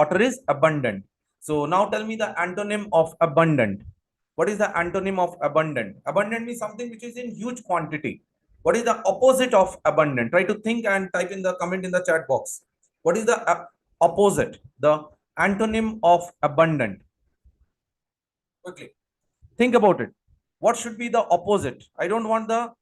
Water is abundant. So now tell me the antonym of abundant. What is the antonym of abundant? Abundant means something which is in huge quantity. What is the opposite of abundant? Try to think and type in the comment in the chat box. What is the opposite? The antonym of abundant. Quickly. Think about it. What should be the opposite? I don't want the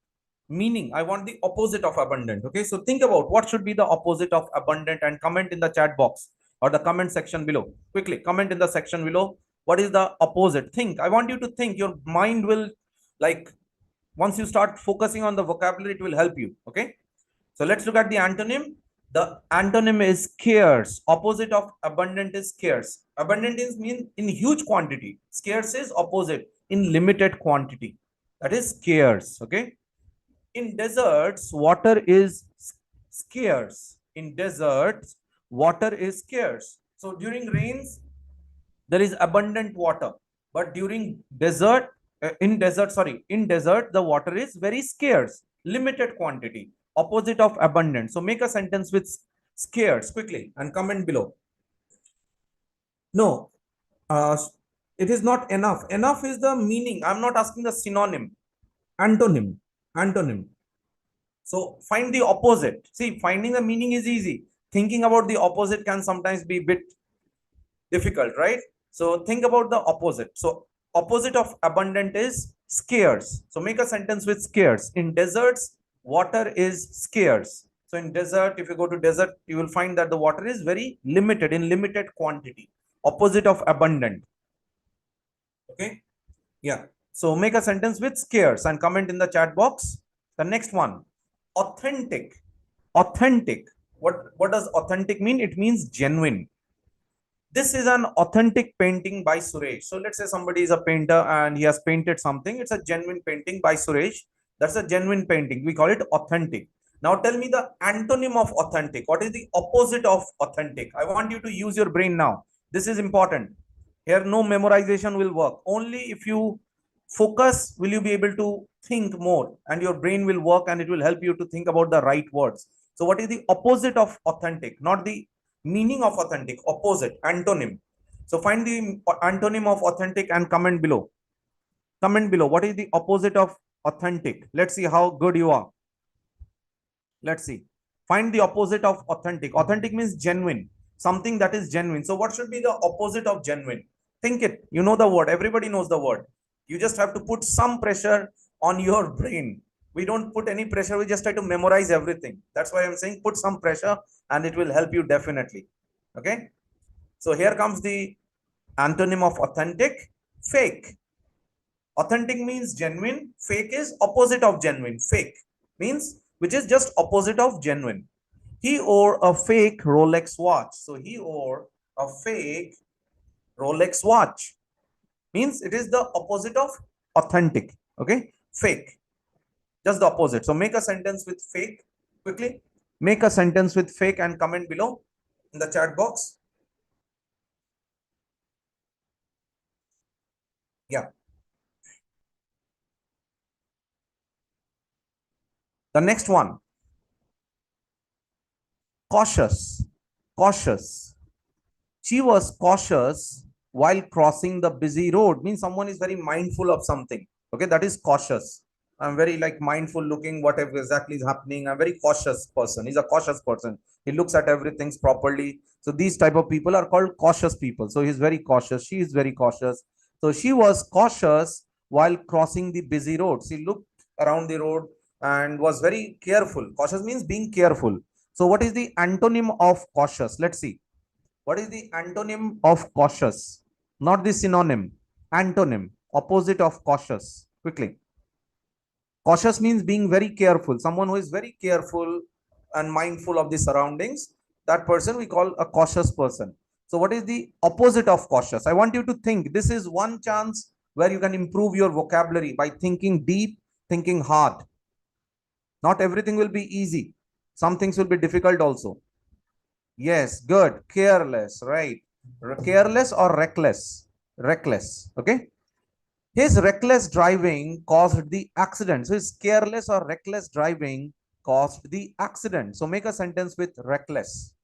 meaning. I want the opposite of abundant. Okay. So think about what should be the opposite of abundant and comment in the chat box or the comment section below. Quickly comment in the section below. What is the opposite? Think. I want you to think. Your mind will, like, once you start focusing on the vocabulary, it will help you. Okay. So let's look at the antonym. The antonym is scarce. Opposite of abundant is scarce. Abundant is mean in huge quantity. Scarce is opposite, in limited quantity. That is scarce. Okay. In deserts, water is scarce. In deserts, water is scarce. So during rains, there is abundant water. But during desert, in desert, the water is very scarce, limited quantity, opposite of abundant. So make a sentence with scarce quickly and comment below. No, it is not enough. Enough is the meaning. I'm not asking the synonym. Antonym. Antonym. So find the opposite. See, finding the meaning is easy. Thinking about the opposite can sometimes be a bit difficult, right? So think about the opposite. So opposite of abundant is scarce. So make a sentence with scarce. In deserts, water is scarce. So in desert, if you go to desert, you will find that the water is very limited, in limited quantity. Opposite of abundant. Okay. Yeah. So make a sentence with scarce and comment in the chat box. The next one, authentic. Authentic. What does authentic mean? It means genuine. This is an authentic painting by Suresh. So let's say somebody is a painter and he has painted something. It's a genuine painting by Suresh. That's a genuine painting. We call it authentic. Now tell me the antonym of authentic. What is the opposite of authentic? I want you to use your brain now. This is important. Here no memorization will work. Only if you focus will you be able to think more, and your brain will work and it will help you to think about the right words. So what is the opposite of authentic? Not the meaning of authentic, opposite, antonym. So find the antonym of authentic and comment below. Comment below. What is the opposite of authentic? Let's see how good you are. Let's see. Find the opposite of authentic. Authentic means genuine, something that is genuine. So what should be the opposite of genuine? Think it. You know the word. Everybody knows the word. You just have to put some pressure on your brain. We don't put any pressure. We just try to memorize everything. That's why I'm saying put some pressure and it will help you definitely. Okay. So here comes the antonym of authentic, fake. Authentic means genuine. Fake is opposite of genuine. Fake means which is just opposite of genuine. He wore a fake Rolex watch. So he wore a fake Rolex watch. Means it is the opposite of authentic. Okay. Fake. Just the opposite. So make a sentence with fake quickly. Make a sentence with fake and comment below in the chat box. Yeah. The next one. Cautious. Cautious. She was cautious while crossing the busy road. Means someone is very mindful of something. Okay. That is cautious. I'm very like mindful looking whatever exactly is happening. I'm very cautious person. He's a cautious person. He looks at everything properly. So these type of people are called cautious people. So he's very cautious. She is very cautious. So she was cautious while crossing the busy road. She looked around the road and was very careful. Cautious means being careful. So what is the antonym of cautious? Let's see. What is the antonym of cautious? Not the synonym. Antonym. Opposite of cautious. Quickly. Cautious means being very careful. Someone who is very careful and mindful of the surroundings. That person we call a cautious person. So what is the opposite of cautious? I want you to think. This is one chance where you can improve your vocabulary by thinking deep, thinking hard. Not everything will be easy. Some things will be difficult also. Yes, good. Careless, right? Careless or reckless? Reckless, okay? His reckless driving caused the accident. So his careless or reckless driving caused the accident. So make a sentence with reckless.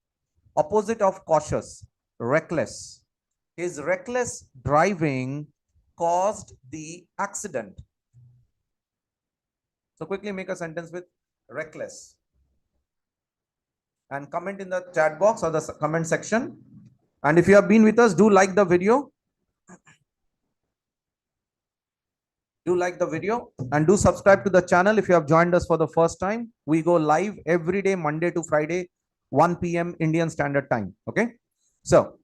Opposite of cautious. reckless. His reckless driving caused the accident. So quickly make a sentence with reckless and comment in the chat box or the comment section. And if you have been with us, do like the video. Do like the video and do subscribe to the channel if you have joined us for the first time. We go live every day, Monday to Friday, 1 p.m. Indian Standard Time. Okay. So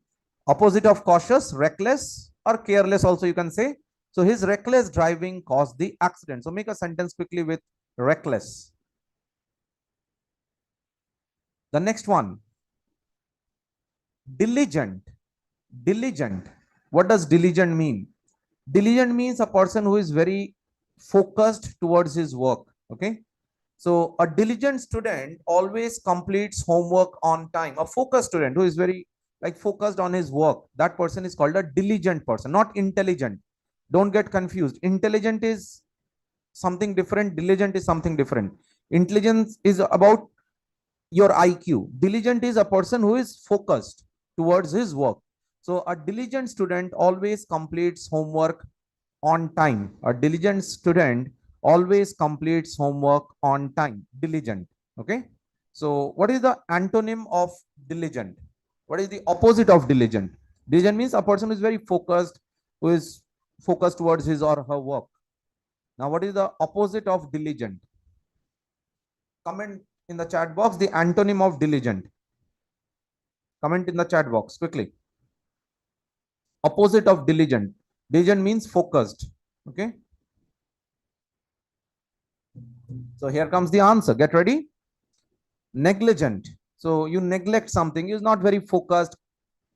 opposite of cautious, reckless or careless also you can say. So his reckless driving caused the accident. So make a sentence quickly with reckless. The next one, diligent. Diligent. What does diligent mean? Diligent means a person who is very focused towards his work. Okay. So a diligent student always completes homework on time. A focused student who is very like focused on his work, that person is called a diligent person, not intelligent. Don't get confused. Intelligent is something different. Diligent is something different. Intelligence is about your IQ. Diligent is a person who is focused towards his work. So a diligent student always completes homework on time. A diligent student always completes homework on time. Diligent. Okay. So what is the antonym of diligent? What is the opposite of diligent? Diligent means a person who is very focused, who is focused towards his or her work. Now, what is the opposite of diligent? Comment in the chat box the antonym of diligent. Comment in the chat box quickly. Opposite of diligent. Diligent means focused. Okay. So here comes the answer. Get ready. Negligent. So you neglect something. Is not very focused.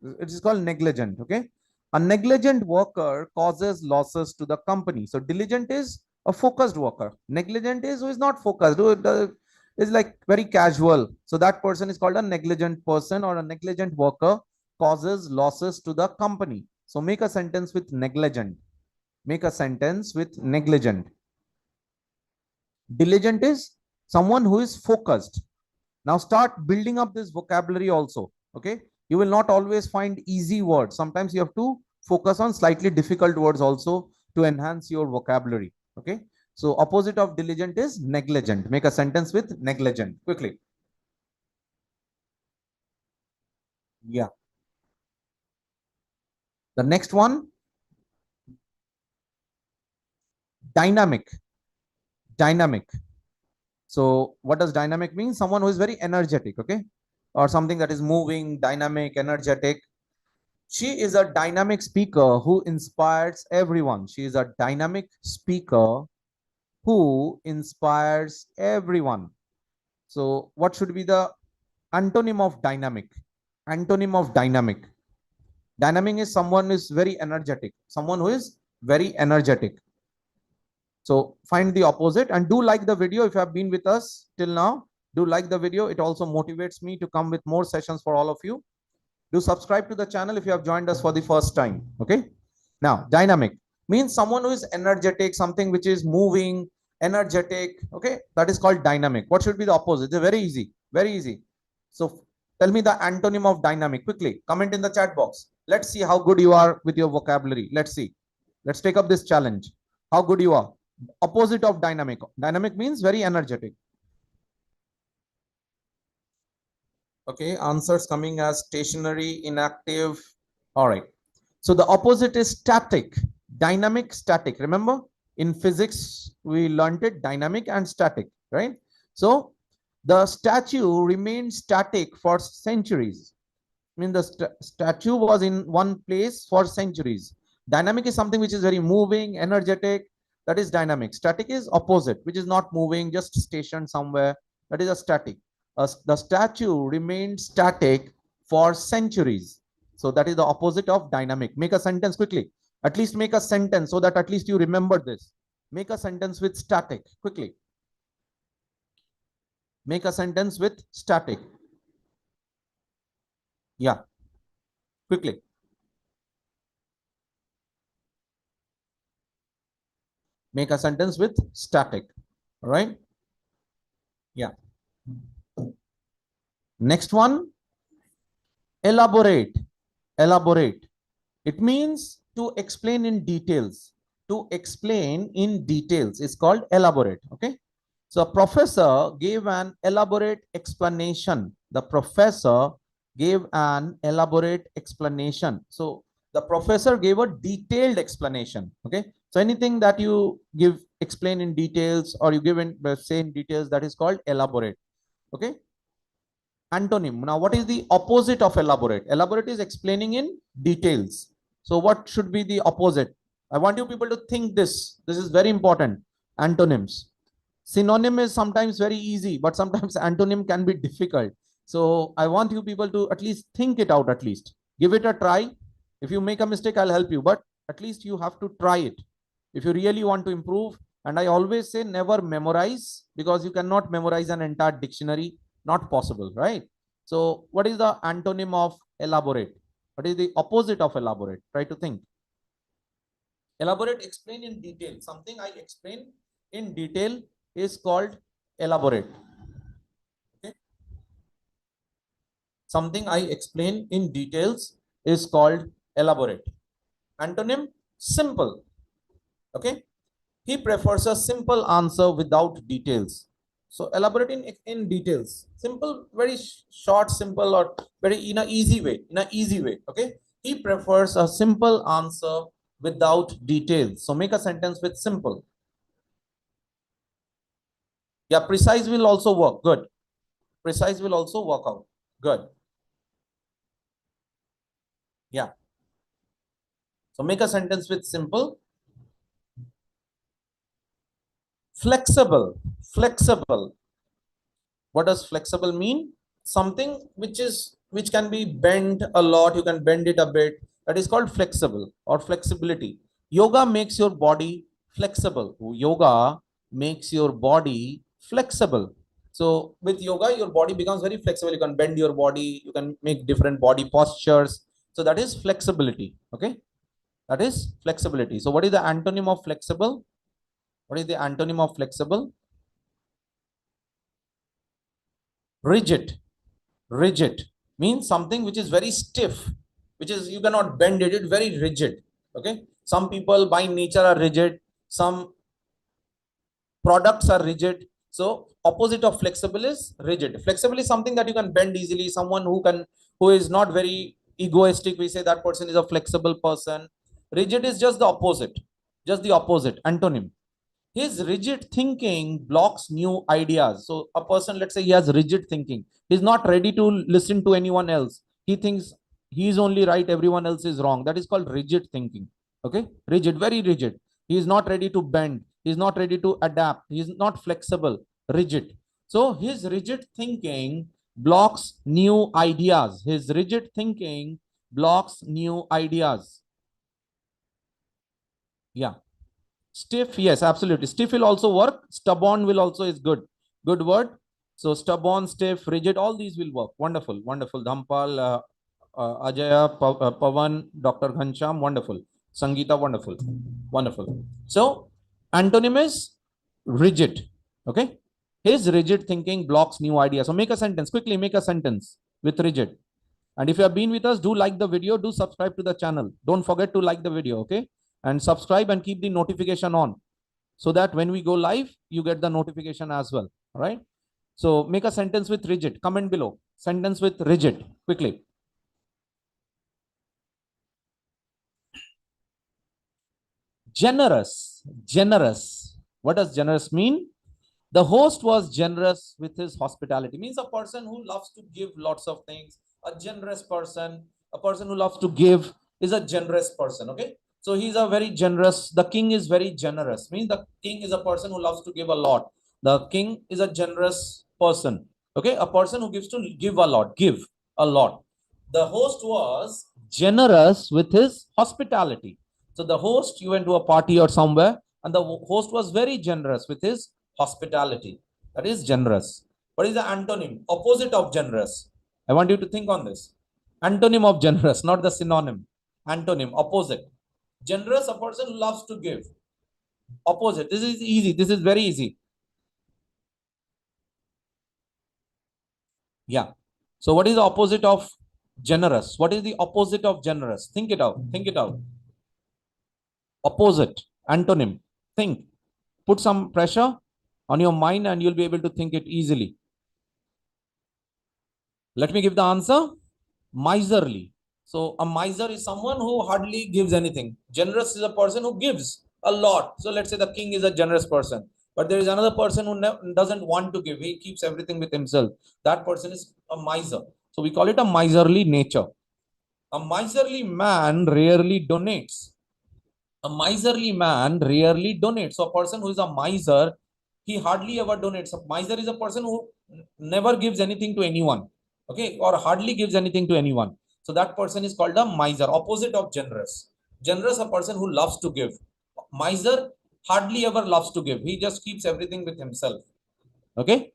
It is called negligent. Okay. A negligent worker causes losses to the company. So diligent is a focused worker. Negligent is who is not focused. Who is like very casual. So that person is called a negligent person, or a negligent worker causes losses to the company. So make a sentence with negligent. Make a sentence with negligent. Diligent is someone who is focused. Now start building up this vocabulary also. Okay. You will not always find easy words. Sometimes you have to focus on slightly difficult words also to enhance your vocabulary. Okay. So opposite of diligent is negligent. Make a sentence with negligent quickly. Yeah. The next one, dynamic. Dynamic. So what does dynamic mean? Someone who is very energetic. Okay. Or something that is moving, dynamic, energetic. She is a dynamic speaker who inspires everyone. She is a dynamic speaker who inspires everyone. So what should be the antonym of dynamic? Antonym of dynamic. Dynamic is someone who is very energetic. Someone who is very energetic. So find the opposite and do like the video if you have been with us till now. Do like the video. It also motivates me to come with more sessions for all of you. Do subscribe to the channel if you have joined us for the first time. Okay. Now, dynamic means someone who is energetic, something which is moving, energetic. Okay. That is called dynamic. What should be the opposite? It's very easy. Very easy. So tell me the antonym of dynamic quickly. Comment in the chat box. Let's see how good you are with your vocabulary. Let's see. Let's take up this challenge. How good you are. Opposite of dynamic. Dynamic means very energetic. Okay, answers coming as stationary, inactive. All right. So the opposite is static, dynamic, static. Remember in physics, we learned it dynamic and static, right? So the statue remained static for centuries. I mean, the statue was in one place for centuries. Dynamic is something which is very moving, energetic. That is dynamic. Static is opposite, which is not moving, just stationed somewhere. That is a static. The statue remained static for centuries. So that is the opposite of dynamic. Make a sentence quickly. At least make a sentence so that at least you remember this. Make a sentence with static quickly. Make a sentence with static. Yeah, quickly. Make a sentence with static. All right. Yeah. Next one, elaborate. Elaborate. It means to explain in details. To explain in details is called elaborate. Okay. So a professor gave an elaborate explanation. The professor gave an elaborate explanation. So the professor gave a detailed explanation. Okay. So anything that you give, explain in details, or you give in say in details, that is called elaborate. Okay. Antonym. Now, what is the opposite of elaborate? Elaborate is explaining in details. So what should be the opposite? I want you people to think this. This is very important. Antonyms. Synonym is sometimes very easy, but sometimes antonym can be difficult. So I want you people to at least think it out, at least. Give it a try. If you make a mistake, I'll help you, but at least you have to try it. If you really want to improve, and I always say never memorize, because you cannot memorize an entire dictionary. Not possible, right? So what is the antonym of elaborate? What is the opposite of elaborate? Try to think. Elaborate, explain in detail. Something I explain in detail is called elaborate. Okay. Something I explain in details is called elaborate. Antonym, simple. Okay. He prefers a simple answer without details. So elaborate in details. Simple, very short, simple, or very in a easy way. In a easy way. Okay. He prefers a simple answer without details. So make a sentence with simple. Yeah, precise will also work. Good. Precise will also work out. Good. Yeah. So make a sentence with simple. Flexible. Flexible. What does flexible mean? Something which can be bent a lot. You can bend it a bit. That is called flexible or flexibility. Yoga makes your body flexible. Yoga makes your body flexible. So with yoga, your body becomes very flexible. You can bend your body. You can make different body postures. So that is flexibility. Okay. That is flexibility. So what is the antonym of flexible? What is the antonym of flexible? Rigid. Rigid means something which is very stiff, which is you cannot bend it. It's very rigid. Okay. Some people by nature are rigid. Some products are rigid. So opposite of flexible is rigid. Flexible is something that you can bend easily. Someone who is not very egoistic, we say that person is a flexible person. Rigid is just the opposite. Just the opposite. Antonym. His rigid thinking blocks new ideas. So a person, let's say he has rigid thinking. He's not ready to listen to anyone else. He thinks he's only right, everyone else is wrong. That is called rigid thinking. Okay. Rigid, very rigid. He is not ready to bend. He's not ready to adapt. He's not flexible. Rigid. So his rigid thinking blocks new ideas. His rigid thinking blocks new ideas. Yeah. Stiff, yes, absolutely. Stiff will also work. Stubborn will also is good. Good word. So stubborn, stiff, rigid, all these will work. Wonderful, wonderful. Dhampal, Ajaya, Pavan, Dr. Ghansham, wonderful. Sangeeta, wonderful, wonderful. So antonym is rigid. Okay. His rigid thinking blocks new ideas. So make a sentence quickly. Make a sentence with rigid. And if you have been with us, do like the video, do subscribe to the channel. Don't forget to like the video, okay? And subscribe and keep the notification on so that when we go live, you get the notification as well, all right? So make a sentence with rigid. Comment below. Sentence with rigid, quickly. Generous, generous. What does generous mean? The host was generous with his hospitality. Means a person who loves to give lots of things. A generous person, a person who loves to give is a generous person. Okay. So he's a very generous. The king is very generous. Means the king is a person who loves to give a lot. The king is a generous person. Okay. A person who gives to give a lot. Give a lot. The host was generous with his hospitality. So the host, you went to a party or somewhere, and the host was very generous with his hospitality. That is generous. What is the antonym? Opposite of generous. I want you to think on this. Antonym of generous, not the synonym. Antonym, opposite. Generous, a person who loves to give. Opposite. This is easy. This is very easy. Yeah. So what is the opposite of Generous. What is the opposite of generous? Think it out. Think it out. Opposite. Antonym. Think. Put some pressure on your mind and you'll be able to think it easily. Let me give the answer. Miserly. So a miser is someone who hardly gives anything. Generous is a person who gives a lot. So let's say the king is a generous person, but there is another person who doesn't want to give. He keeps everything with himself. That person is a miser. So we call it a miserly nature. A miserly man rarely donates. A miserly man rarely donates. So a person who is a miser, he hardly ever donates. A miser is a person who never gives anything to anyone, okay, or hardly gives anything to anyone. So that person is called a miser, opposite of generous. Generous, a person who loves to give. Miser hardly ever loves to give. He just keeps everything with himself. Okay.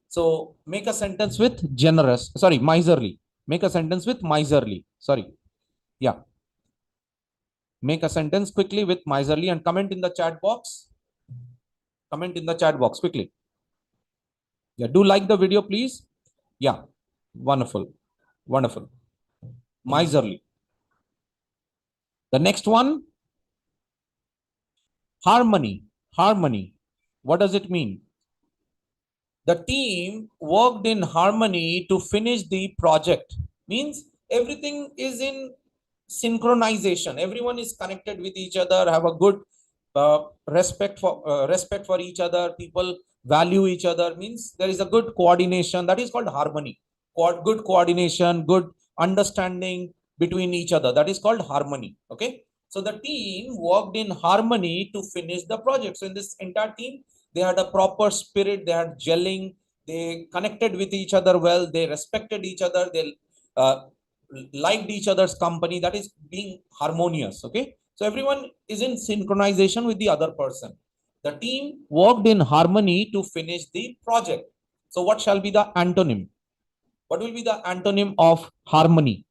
So make a sentence with generous. Sorry, miserly. Make a sentence with miserly. Sorry. Yeah. Make a sentence quickly with miserly and comment in the chat box. Comment in the chat box quickly. Yeah, do like the video, please. Yeah, wonderful. Wonderful. Miserly. The next one, harmony. Harmony. What does it mean? The team worked in harmony to finish the project. Means everything is in synchronization. Everyone is connected with each other, have a good respect for each other. People value each other. Means there is a good coordination. That is called harmony. Good coordination, good understanding between each other. That is called harmony. Okay. So the team worked in harmony to finish the project. So in this entire team, they had a proper spirit. They had gelling. They connected with each other well. They respected each other. They uh, liked each other's company. That is being harmonious. Okay. So everyone is in synchronization with the other person. The team worked in harmony to finish the project. So what shall be the antonym? What will be the antonym of harmony?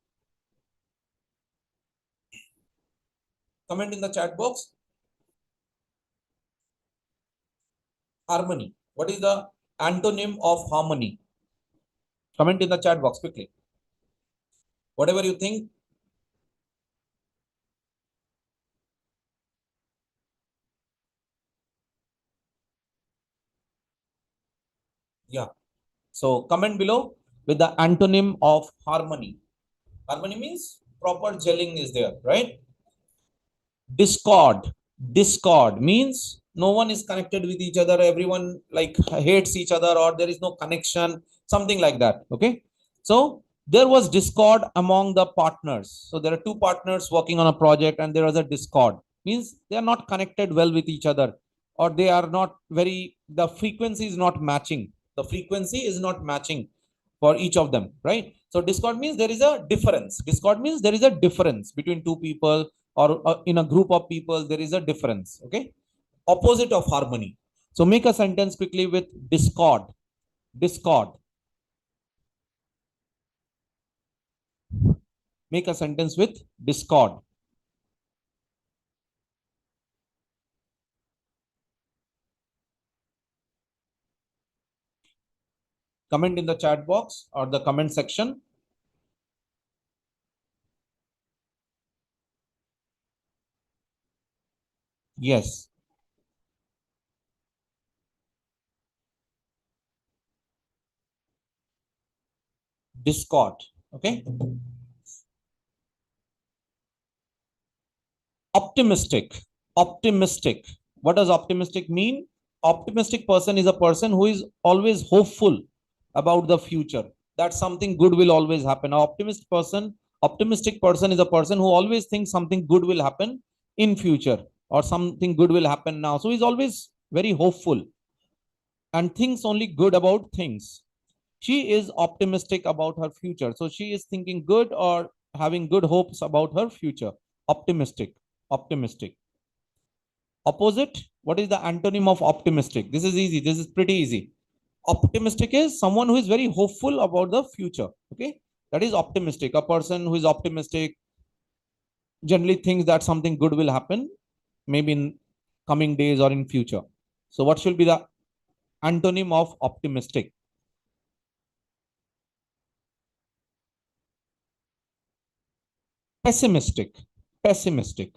Comment in the chat box. Harmony. What is the antonym of harmony? Comment in the chat box quickly. Whatever you think. Yeah. So comment below with the antonym of harmony. Harmony means proper gelling is there, right? Discord. Discord means no one is connected with each other. Everyone like hates each other or there is no connection, something like that. Okay. So there was discord among the partners. So there are two partners working on a project and there was a discord. Means they are not connected well with each other or they are not very, the frequency is not matching. The frequency is not matching for each of them, right? So discord means there is a difference. Discord means there is a difference between two people or in a group of people, there is a difference. Okay. Opposite of harmony. So make a sentence quickly with discord. Discord. Make a sentence with discord. Comment in the chat box or the comment section. Yes. Discord. Okay. Optimistic. Optimistic. What does optimistic mean? Optimistic person is a person who is always hopeful about the future, that something good will always happen. An optimistic person is a person who always thinks something good will happen in future or something good will happen now. So he's always very hopeful and thinks only good about things. She is optimistic about her future. So she is thinking good or having good hopes about her future. Optimistic. Optimistic. Opposite, what is the antonym of optimistic? This is easy. This is pretty easy. Optimistic is someone who is very hopeful about the future. Okay. That is optimistic. A person who is optimistic generally thinks that something good will happen, maybe in coming days or in future. So what should be the antonym of optimistic? Pessimistic, pessimistic,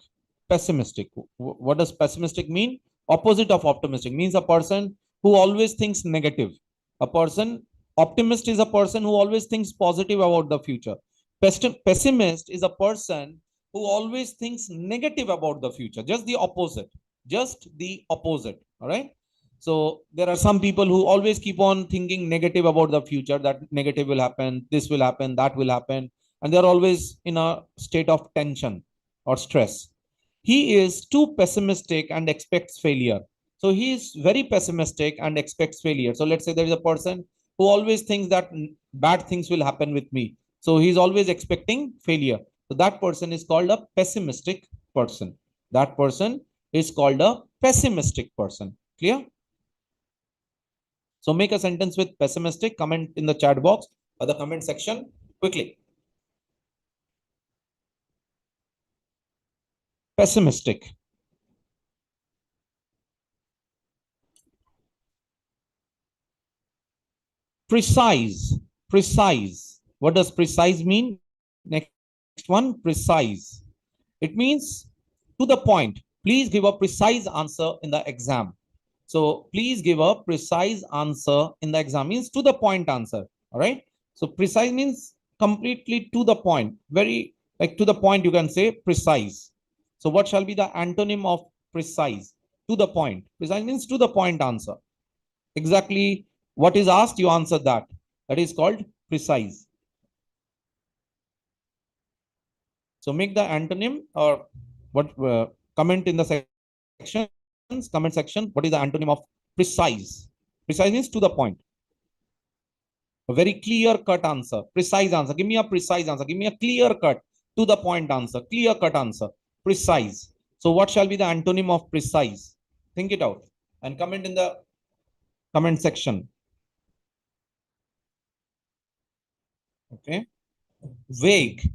pessimistic. What does pessimistic mean? Opposite of optimistic means a person who always thinks negative. A person, optimist is a person who always thinks positive about the future. Pessimist is a person who always thinks negative about the future. Just the opposite. Just the opposite. All right. So there are some people who always keep on thinking negative about the future, that negative will happen, this will happen, that will happen, and they're always in a state of tension or stress. He is too pessimistic and expects failure. So he is very pessimistic and expects failure. So let's say there is a person who always thinks that bad things will happen with me. So he's always expecting failure. So that person is called a pessimistic person. That person is called a pessimistic person. Clear? So make a sentence with pessimistic, comment in the chat box or the comment section quickly. Pessimistic. Precise, precise. What does precise mean? Next one, precise. It means to the point. Please give a precise answer in the exam. So please give a precise answer in the exam, means to the point answer. All right. So precise means completely to the point, very like to the point, you can say precise. So what shall be the antonym of precise? To the point. Precise means to the point answer. Exactly what is asked, you answer that. That is called precise. So make the antonym or what comment in the sections, comment section. What is the antonym of precise? Precise means to the point. A very clear cut answer, precise answer. Give me a precise answer. Give me a clear cut to the point answer, clear cut answer, precise. So what shall be the antonym of precise? Think it out and comment in the comment section. Okay. Vague.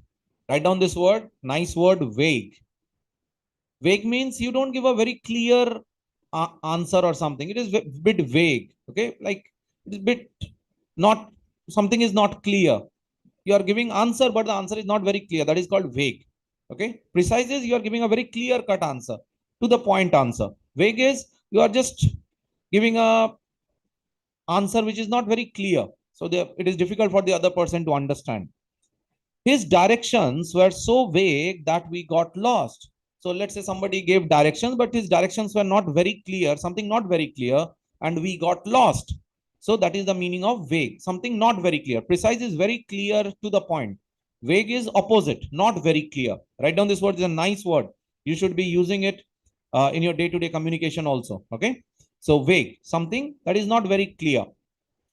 Write down this word. Nice word, vague. Vague means you don't give a very clear answer or something. It is a bit vague. Okay. Like it's a bit not, something is not clear. You are giving answer, but the answer is not very clear. That is called vague. Okay. Precise is you are giving a very clear cut answer, to the point answer. Vague is you are just giving a answer which is not very clear. So it is difficult for the other person to understand. His directions were so vague that we got lost. So let's say somebody gave directions, but his directions were not very clear, something not very clear, and we got lost. So that is the meaning of vague, something not very clear. Precise is very clear to the point. Vague is opposite, not very clear. Write down this word, is a nice word. You should be using it in your day-to-day communication also. Okay. So vague, something that is not very clear.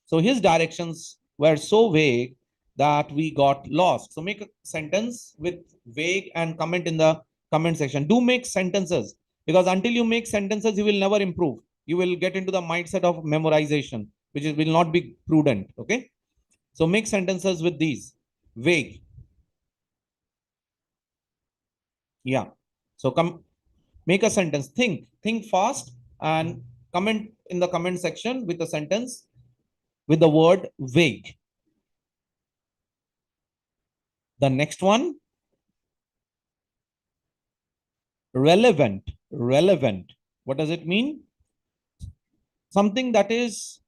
So his directions were so vague that we got lost. So make a sentence with vague and comment in the comment section. Do make sentences, because until you make sentences, you will never improve. You will get into the mindset of memorization, which will not be prudent. Okay. So make sentences with these vague. Yeah. So come make a sentence. Think fast and comment in the comment section with a sentence with the word vague. The next one, relevant. Relevant. What does it mean? Something that is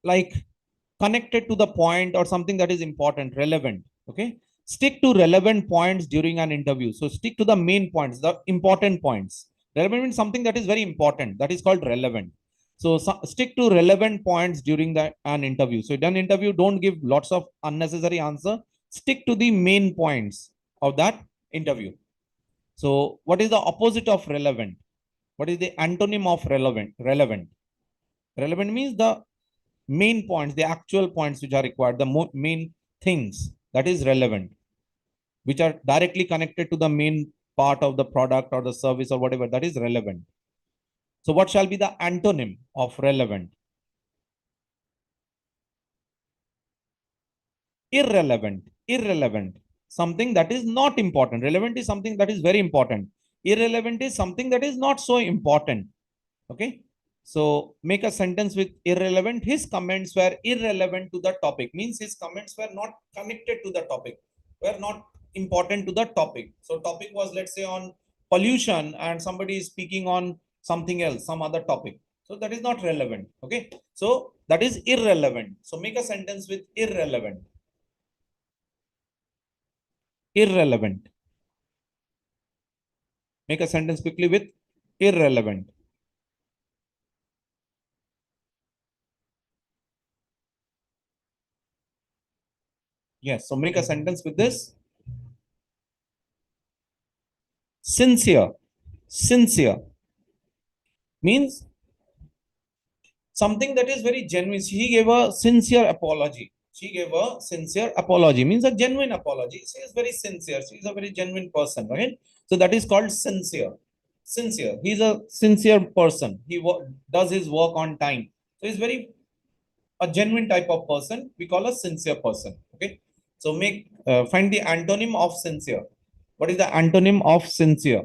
like connected to the point or something that is important, relevant. Okay. Stick to relevant points during an interview. So stick to the main points, the important points. Relevant means something that is very important. That is called relevant. So stick to relevant points during an interview. So in an interview, don't give lots of unnecessary answer. Stick to the main points of that interview. So what is the opposite of relevant? What is the antonym of relevant? Relevant. Relevant means the main points, the actual points which are required, the main things that is relevant, which are directly connected to the main part of the product or the service or whatever, that is relevant. So what shall be the antonym of relevant? Irrelevant. Irrelevant. Something that is not important. Relevant is something that is very important. Irrelevant is something that is not so important. Okay. So make a sentence with irrelevant. His comments were irrelevant to the topic. Means his comments were not connected to the topic. Were not important to the topic. So topic was, let's say, on pollution, and somebody is speaking on something else, some other topic. So that is not relevant. Okay. So that is irrelevant. So make a sentence with irrelevant. Irrelevant. Make a sentence quickly with irrelevant. Yes. So make a sentence with this. Sincere. Sincere means something that is very genuine. She gave a sincere apology. She gave a sincere apology, means a genuine apology. She is very sincere. She is a very genuine person, right? So that is called sincere. Sincere. He's a sincere person. He does his work on time. So he's very a genuine type of person. We call a sincere person. Okay. So make find the antonym of sincere. What is the antonym of sincere?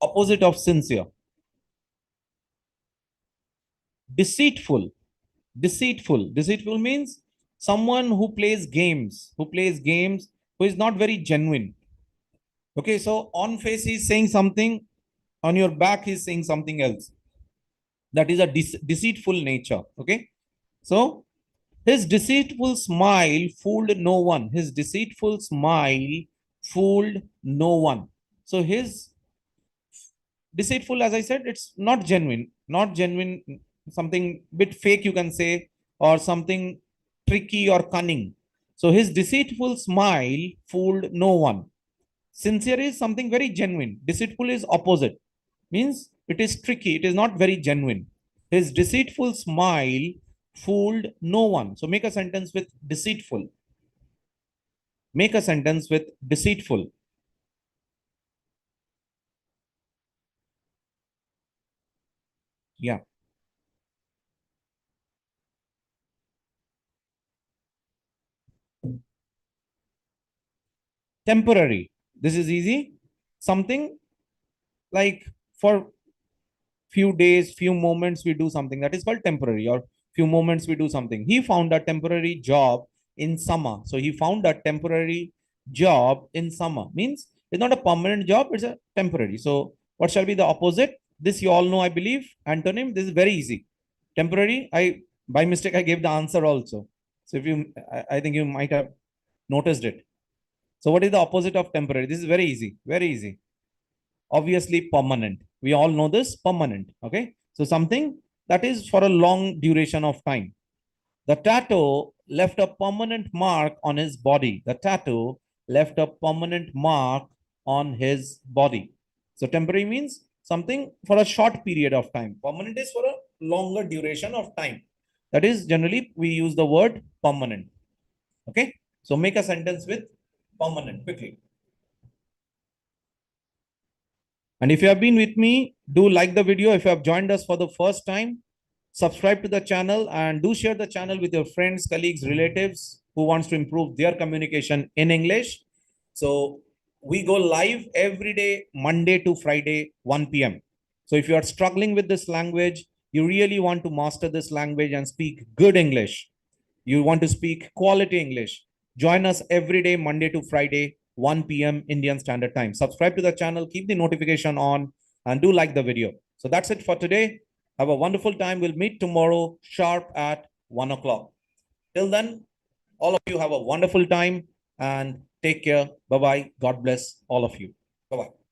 Opposite of sincere. Deceitful. Deceitful means someone who plays games, who is not very genuine. Okay, so on face he's saying something, on your back he's saying something else. That is a deceitful nature. Okay, so his deceitful smile fooled no one. His deceitful smile fooled no one. So his deceitful, as I said, it's not genuine, something bit fake, you can say, or something tricky or cunning. So his deceitful smile fooled no one. Sincere is something very genuine. Deceitful is opposite, means it is tricky, it is not very genuine. His deceitful smile fooled no one. So make a sentence with deceitful. Make a sentence with deceitful. Yeah. Temporary. This is easy. Something like for few days, few moments we do something, that is called temporary. Or few moments we do something. He found a temporary job in summer. So he found a temporary job in summer, means it's not a permanent job, it's a temporary. So what shall be the opposite? This you all know, I believe. Antonym. This is very easy. Temporary. I by mistake I gave the answer also. So if you, I think you might have noticed it. So what is the opposite of temporary? This is very easy. Very easy. Obviously permanent. We all know this, permanent. Okay, so something that is for a long duration of time. The tattoo left a permanent mark on his body. The tattoo left a permanent mark on his body. So temporary means something for a short period of time. Permanent is for a longer duration of time. That is generally we use the word permanent. Okay, so make a sentence with permanent quickly. And if you have been with me, do like the video. If you have joined us for the first time, subscribe to the channel and do share the channel with your friends, colleagues, relatives who wants to improve their communication in English. So we go live every day, Monday to Friday, 1 p.m. So if you are struggling with this language, you really want to master this language and speak good English, you want to speak quality English, join us every day, Monday to Friday, 1 p.m. Indian Standard Time. Subscribe to the channel, keep the notification on, and do like the video. So that's it for today. Have a wonderful time. We'll meet tomorrow sharp at 1 o'clock. Till then, all of you have a wonderful time and take care. Bye bye. God bless all of you. Bye bye.